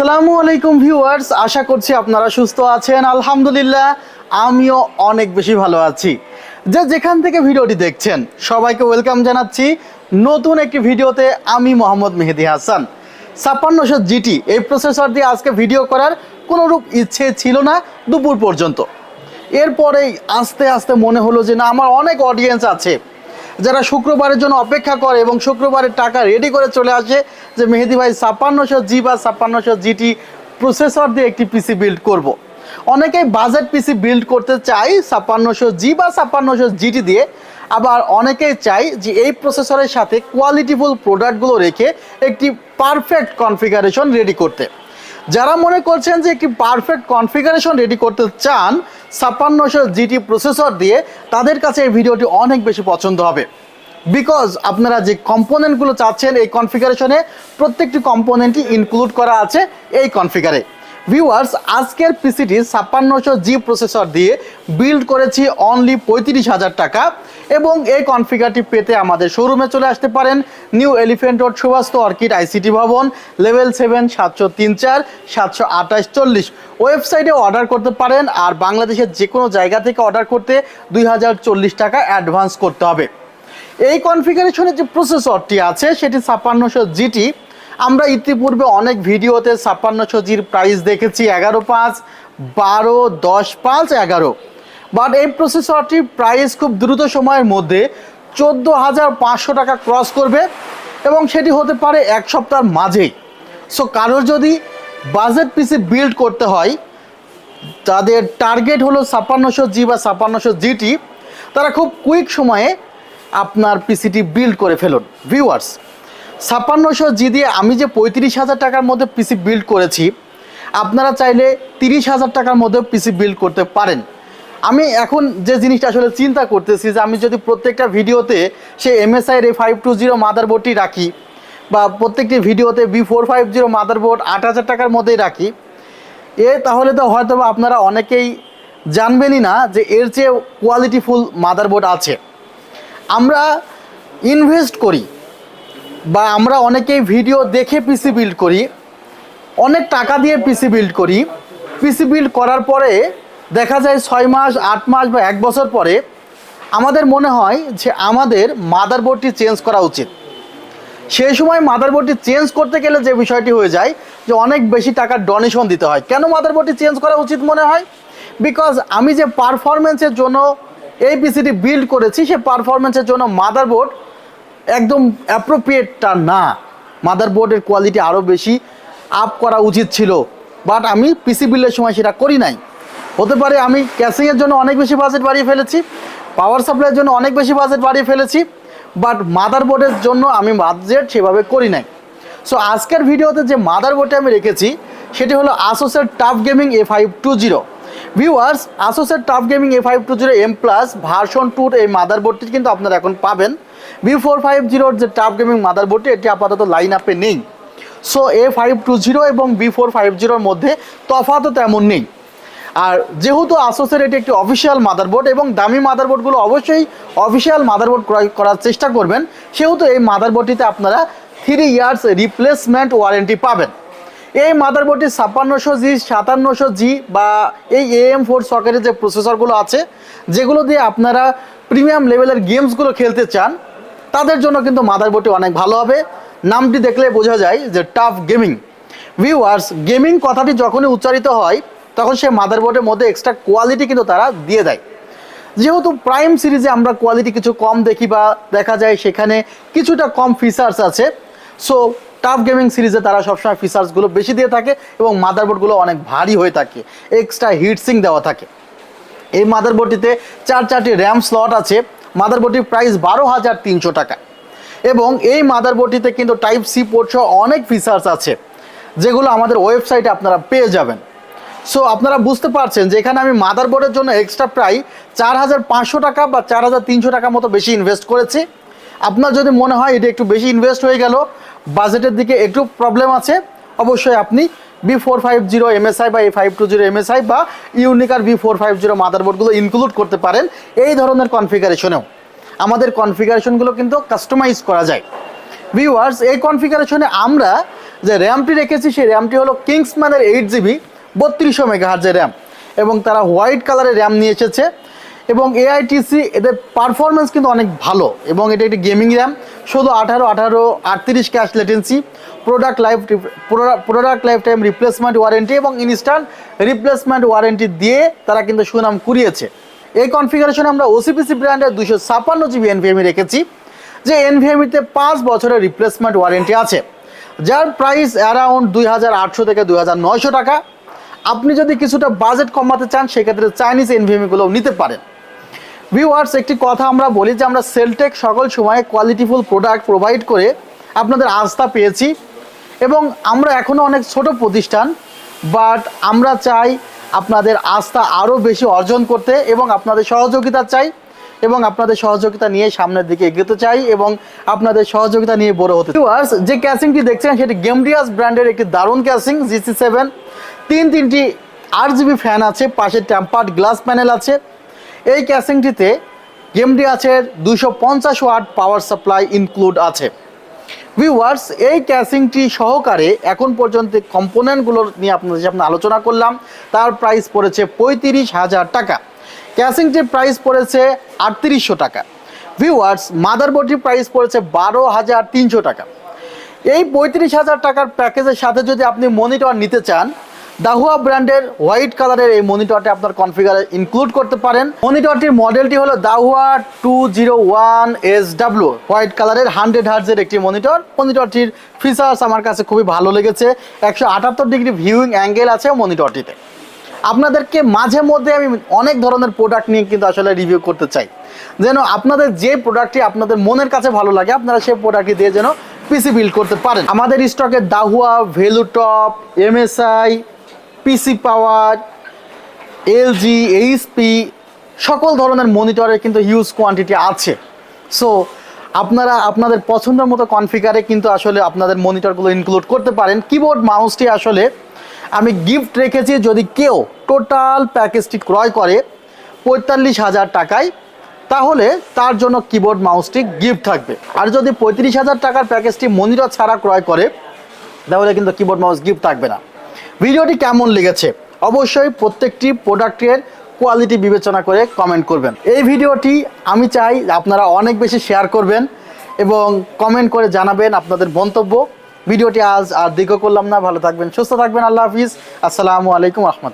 আসসালামু আলাইকুম ভিউয়ার্স, আশা করছি আপনারা সুস্থ আছেন। আলহামদুলিল্লাহ আমিও অনেক বেশি ভালো আছি। যেখান থেকে ভিডিওটি দেখছেন সবাইকে ওয়েলকাম জানাচ্ছি নতুন একটি ভিডিওতে। আমি মোহাম্মদ মেহেদি হাসান। 5600 জিটি এই প্রসেসর দিয়ে আজকে ভিডিও করার কোনোরূপ ইচ্ছে ছিল না দুপুর পর্যন্ত। এরপরেই আস্তে আস্তে মনে হলো যে না, আমার অনেক অডিয়েন্স আছে যারা শুক্রবারের জন্য অপেক্ষা করে এবং শুক্রবারের টাকা রেডি করে চলে আসে যে মেহেদি ভাই 5600 জি বা 5600 জিটি প্রসেসর দিয়ে একটি পিসি বিল্ড করব। অনেকেই বাজেট পিসি বিল্ড করতে চাই 5600 জি বা 5600 জিটি দিয়ে, আবার অনেকেই চাই যে এই প্রসেসরের সাথে কোয়ালিটিফুল প্রোডাক্টগুলো রেখে একটি পারফেক্ট কনফিগারেশন রেডি করতে। যারা মনে করছেন যে একটি পারফেক্ট কনফিগারেশন রেডি করতে চান 5600 জিটি প্রসেসর দিয়ে, তাদের কাছে এই ভিডিওটি অনেক বেশি পছন্দ হবে। বিকজ আপনারা যে কম্পোনেন্টগুলো চাচ্ছেন এই কনফিগারেশনে প্রত্যেকটি কম্পোনেন্টই ইনক্লুড করা আছে এই কনফিগারে। ভিউয়ার্স, আজকের পিসিটি 5600 জি প্রসেসর দিয়ে বিল্ড করেছি অনলি 35,000 টাকা, এবং এই কনফিগারটি পেতে আমাদের শোরুমে চলে আসতে পারেন। New elephant road, Suvastu orchid ICT Bhaban, level 7, 703-4 728-40। ওয়েবসাইটে অর্ডার করতে পারেন, আর বাংলাদেশের যে কোনো জায়গা থেকে অর্ডার করতে 2040 টাকা অ্যাডভান্স করতে হবে। এই কনফিগারেশনের যে প্রসেসরটি আছে সেটি 5600 জিটি। আমরা ইতিপূর্বে অনেক ভিডিওতে 5600 জির প্রাইস দেখেছি 11,500, 12, 10,500, 11। বাট এই প্রসেসরটির প্রাইস খুব দ্রুত সময়ের মধ্যে 14,500 টাকা ক্রস করবে, এবং সেটি হতে পারে এক সপ্তাহের মাঝেই। সো কারোর যদি বাজেট পিসি বিল্ড করতে হয়, তাদের টার্গেট হলো 5600 জি বা 5600 জিটি, তারা খুব কুইক সময়ে আপনার পিসিটি বিল্ড করে ফেলুন। ভিউয়ার্স, 5600 জি দিয়ে আমি যে 35,000 টাকার মধ্যে পিসি বিল্ড করেছি, আপনারা চাইলে 30,000 টাকার মধ্যে পিসি বিল্ড করতে পারেন। আমি এখন যে জিনিসটা আসলে চিন্তা করতেছি যে আমি যদি প্রত্যেকটা ভিডিওতে সেই MSI এর 520 মাদারবোর্ডটি রাখি, বা প্রত্যেকটি ভিডিওতে B450 মাদারবোর্ড 8,000 টাকার মধ্যেই রাখি, তাহলে তো হয়তো আপনারা অনেকেই জানবেনই না যে এর চেয়ে কোয়ালিটিফুল মাদারবোর্ড আছে। আমরা ইনভেস্ট করি বা আমরা অনেকেই ভিডিও দেখে পিসি বিল্ড করি, অনেক টাকা দিয়ে পিসি বিল্ড করি। পিসি বিল্ড করার পরে দেখা যায় 6 মাস, 8 মাস বা 1 বছর পরে আমাদের মনে হয় যে আমাদের মাদারবোর্ডটি চেঞ্জ করা উচিত। সেই সময় মাদারবোর্ডটি চেঞ্জ করতে গেলে যে বিষয়টি হয়ে যায় যে অনেক বেশি টাকার ডোনেশন দিতে হয়। কেন মাদারবোর্ডটি চেঞ্জ করা উচিত মনে হয়? বিকজ আমি যে পারফরমেন্সের জন্য এই পিসিটি বিল্ড করেছি, সে পারফরমেন্সের জন্য মাদারবোর্ড একদম অ্যাপ্রোপ্রিয়েটটা না। মাদারবোর্ডের কোয়ালিটি আরও বেশি আপ করা উচিত ছিল, বাট আমি পিসি বিল্ডের সময় সেটা করি নাই। হতে পারে আমি ক্যাসিংয়ের জন্য অনেক বেশি বাজেট বাড়িয়ে ফেলেছি, পাওয়ার সাপ্লাইয়ের জন্য অনেক বেশি বাজেট বাড়িয়ে ফেলেছি, বাট মাদারবোর্ডের জন্য আমি বাজেট সেভাবে করি নাই। সো আজকের ভিডিওতে যে মাদারবোর্ডটি আমি রেখেছি সেটি হলো ASUS tough gaming A520। Viewers, ASUS tough gaming A520 M+ version 2 এই মাদারবোর্ডটি কিন্তু আপনারা এখন পাবেন। B450 যে টাফ গেমিং মাদারবোর্ডটি, এটি আপাতত লাইন আপে নেই। সো A520 এবং B450 মধ্যে তফাৎও তেমন নেই। আর যেহেতু ASUS এটি একটি অফিসিয়াল মাদারবোর্ড এবং দামি মাদারবোর্ডগুলো অবশ্যই অফিসিয়াল মাদারবোর্ড ক্রয় করার চেষ্টা করবেন, সেহেতু এই মাদারবোর্ডটিতে আপনারা 3 ইয়ার্স রিপ্লেসমেন্ট ওয়ারেন্টি পাবেন। এই মাদারবোর্ডটি 5600 জি, 5700 জি বা এই AM4 সকেটের যে প্রসেসরগুলো আছে, যেগুলো দিয়ে আপনারা প্রিমিয়াম লেভেলের গেমসগুলো খেলতে চান, তাদের জন্য কিন্তু মাদারবোর্ডটি অনেক ভালো হবে। নামটি দেখলে বোঝা যায় যে টাফ গেমিং। ভিউয়ার্স, গেমিং কথাটি যখনই উচ্চারিত হয় তখন সে মাদারবোর্ডের মধ্যে এক্সট্রা কোয়ালিটি কিন্তু তারা দিয়ে দেয়। যেহেতু প্রাইম সিরিজে আমরা কোয়ালিটি কিছু কম দেখি বা দেখা যায় সেখানে কিছুটা কম ফিচার্স আছে, সো টাফ গেমিং সিরিজে তারা সবসময় ফিচার্সগুলো বেশি দিয়ে থাকে এবং মাদারবোর্ডগুলো অনেক ভারী হয়ে থাকে, এক্সট্রা হিটসিং দেওয়া থাকে। এই মাদারবোর্ডটিতে 4টি র্যাম স্লট আছে। মাদারবোর্ডটির প্রাইস 12,300 টাকা, এবং এই মাদারবোর্ডটিতে কিন্তু টাইপ সি পোর্ট সহ অনেক ফিচার্স আছে যেগুলো আমাদের ওয়েবসাইটে আপনারা পেয়ে যাবেন। সো আপনারা বুঝতে পারছেন যে এখানে আমি মাদারবোর্ডের জন্য এক্সট্রা প্রায় 4,500 টাকা বা 4,300 টাকা মতো বেশি ইনভেস্ট করেছি। আপনার যদি মনে হয় এটা একটু বেশি ইনভেস্ট হয়ে গেল, বাজেটের দিকে একটু প্রবলেম আছে, অবশ্যই আপনি B450 MSI বা A520 MSI বা ইউনিকার B450 মাদারবোর্ডগুলো ইনক্লুড করতে পারেন। এই ধরনের কনফিগারেশনেও আমাদের কনফিগারেশনগুলো কিন্তু কাস্টমাইজ করা যায়। ভিউয়ার্স, এই কনফিগারেশনে আমরা যে র্যামটি রেখেছি সেই র্যামটি হলো কিংসম্যানের 8GB 3200 মেগাহার্জের র্যাম, এবং তারা হোয়াইট কালারের র্যাম নিয়ে এসেছে। এবং এআইটিসি এদের পারফরমেন্স কিন্তু অনেক ভালো, এবং এটা একটি গেমিং র্যাম, শুধু 38 cash latency, product life time replacement warranty এবং ইনস্ট্যান্ট রিপ্লেসমেন্ট ওয়ারেন্টি দিয়ে তারা কিন্তু সুনাম কুড়িয়েছে। এই কনফিগারেশনে আমরা ওসিপিসি ব্র্যান্ডের 256GB এনভিএমই রেখেছি, যে এনভিএমিতে 5 বছরের রিপ্লেসমেন্ট ওয়ারেন্টি আছে, যার প্রাইস অ্যারাউন্ড 2800 থেকে 2900 টাকা। আপনি যদি কিছুটা বাজেট কমাতে চান সেক্ষেত্রে চাইনিজ এনভিএমিগুলোও নিতে পারেন। ভিউয়ার্স, একটি কথা আমরা বলি যে আমরা সেলটেক সকল সময় কোয়ালিটিফুল প্রোডাক্ট প্রোভাইড করে আপনাদের আস্থা পেয়েছি, এবং আমরা এখনও অনেক ছোট প্রতিষ্ঠান, বাট আমরা চাই আপনাদের আস্থা আরও বেশি অর্জন করতে, এবং আপনাদের সহযোগিতা চাই, এবং আপনাদের সহযোগিতা নিয়ে সামনের দিকে এগোতে চাই, এবং আপনাদের সহযোগিতা নিয়ে বড় হতে। ভিউয়ার্স, যে ক্যাসিংটি দেখছেন সেটি গেমডিয়াস ব্র্যান্ডের একটি দারুণ ক্যাসিং GC7, তিনটি RGB ফ্যান আছে, পাশে টেম্পার্ড গ্লাস প্যানেল আছে। এই ক্যাসিংটিতে গেমডিয়াসের 250 ওয়াট পাওয়ার সাপ্লাই ইনক্লুড আছে। ভিউয়ার্স, এই ক্যাসিংটি সহকারে এখন পর্যন্ত কম্পোনেন্টগুলো নিয়ে আপনাদের সামনে আলোচনা করলাম, তার প্রাইস পড়েছে 35,000 টাকা। ক্যাসিংটির প্রাইস পড়েছে 3800 টাকা। ভিউয়ার্স, মাদারবোর্ডটির প্রাইস পড়েছে 12,300 টাকা। এই 35,000 টাকার প্যাকেজের সাথে যদি আপনি মনিটর নিতে চান, দাহুয়া ব্র্যান্ডের হোয়াইট কালারের এই মনিটরটি আপনার কনফিগারে ইনক্লুড করতে পারেন। মনিটরটির মডেলটি হলো দাহুয়া 201SW হোয়াইট কালারের 100Hz একটি মনিটরটির ফিচার্স আমার কাছে খুবই ভালো লেগেছে। 178 ডিগ্রি ভিউইং অ্যাঙ্গেল আছে মনিটরটিতে। আপনাদেরকে মাঝে মধ্যে আমি অনেক ধরনের প্রোডাক্ট নিয়ে কিন্তু আসলে রিভিউ করতে চাই, যেন আপনাদের যে প্রোডাক্টটি আপনাদের মনের কাছে ভালো লাগে আপনারা সেই প্রোডাক্টটি দিয়ে যেন পিসি বিল্ড করতে পারেন। আমাদের স্টকে দাহুয়া, ভেলুটপ, MSI, পিসি পাওয়ার, LG, HP সকল ধরনের মনিটরের কিন্তু হিউজ কোয়ান্টিটি আছে। সো আপনারা আপনাদের পছন্দের মতো কনফিগারে কিন্তু আসলে আপনাদের মনিটরগুলো ইনক্লুড করতে পারেন। কিবোর্ড মাউসটি আসলে আমি গিফট রেখেছি, যদি কেউ টোটাল প্যাকেজটি ক্রয় করে 45,000 টাকায়, তাহলে তার জন্য কিবোর্ড মাউসটি গিফট থাকবে। আর যদি 35,000 টাকার প্যাকেজটি মনিটর ছাড়া ক্রয় করে, তাহলে কিন্তু কিবোর্ড মাউস গিফট থাকবে না। ভিডিওটি কেমন লেগেছে অবশ্যই প্রত্যেকটি প্রোডাক্টের কোয়ালিটি বিবেচনা করে কমেন্ট করবেন। এই ভিডিওটি আমি চাই আপনারা অনেক বেশি শেয়ার করবেন এবং কমেন্ট করে জানাবেন আপনাদের মন্তব্য। ভিডিওটি আজ আর দীর্ঘ করলাম না, ভালো থাকবেন, সুস্থ থাকবেন, আল্লাহ হাফিজ, আসসালামু আলাইকুম রহমতুল্লাহ।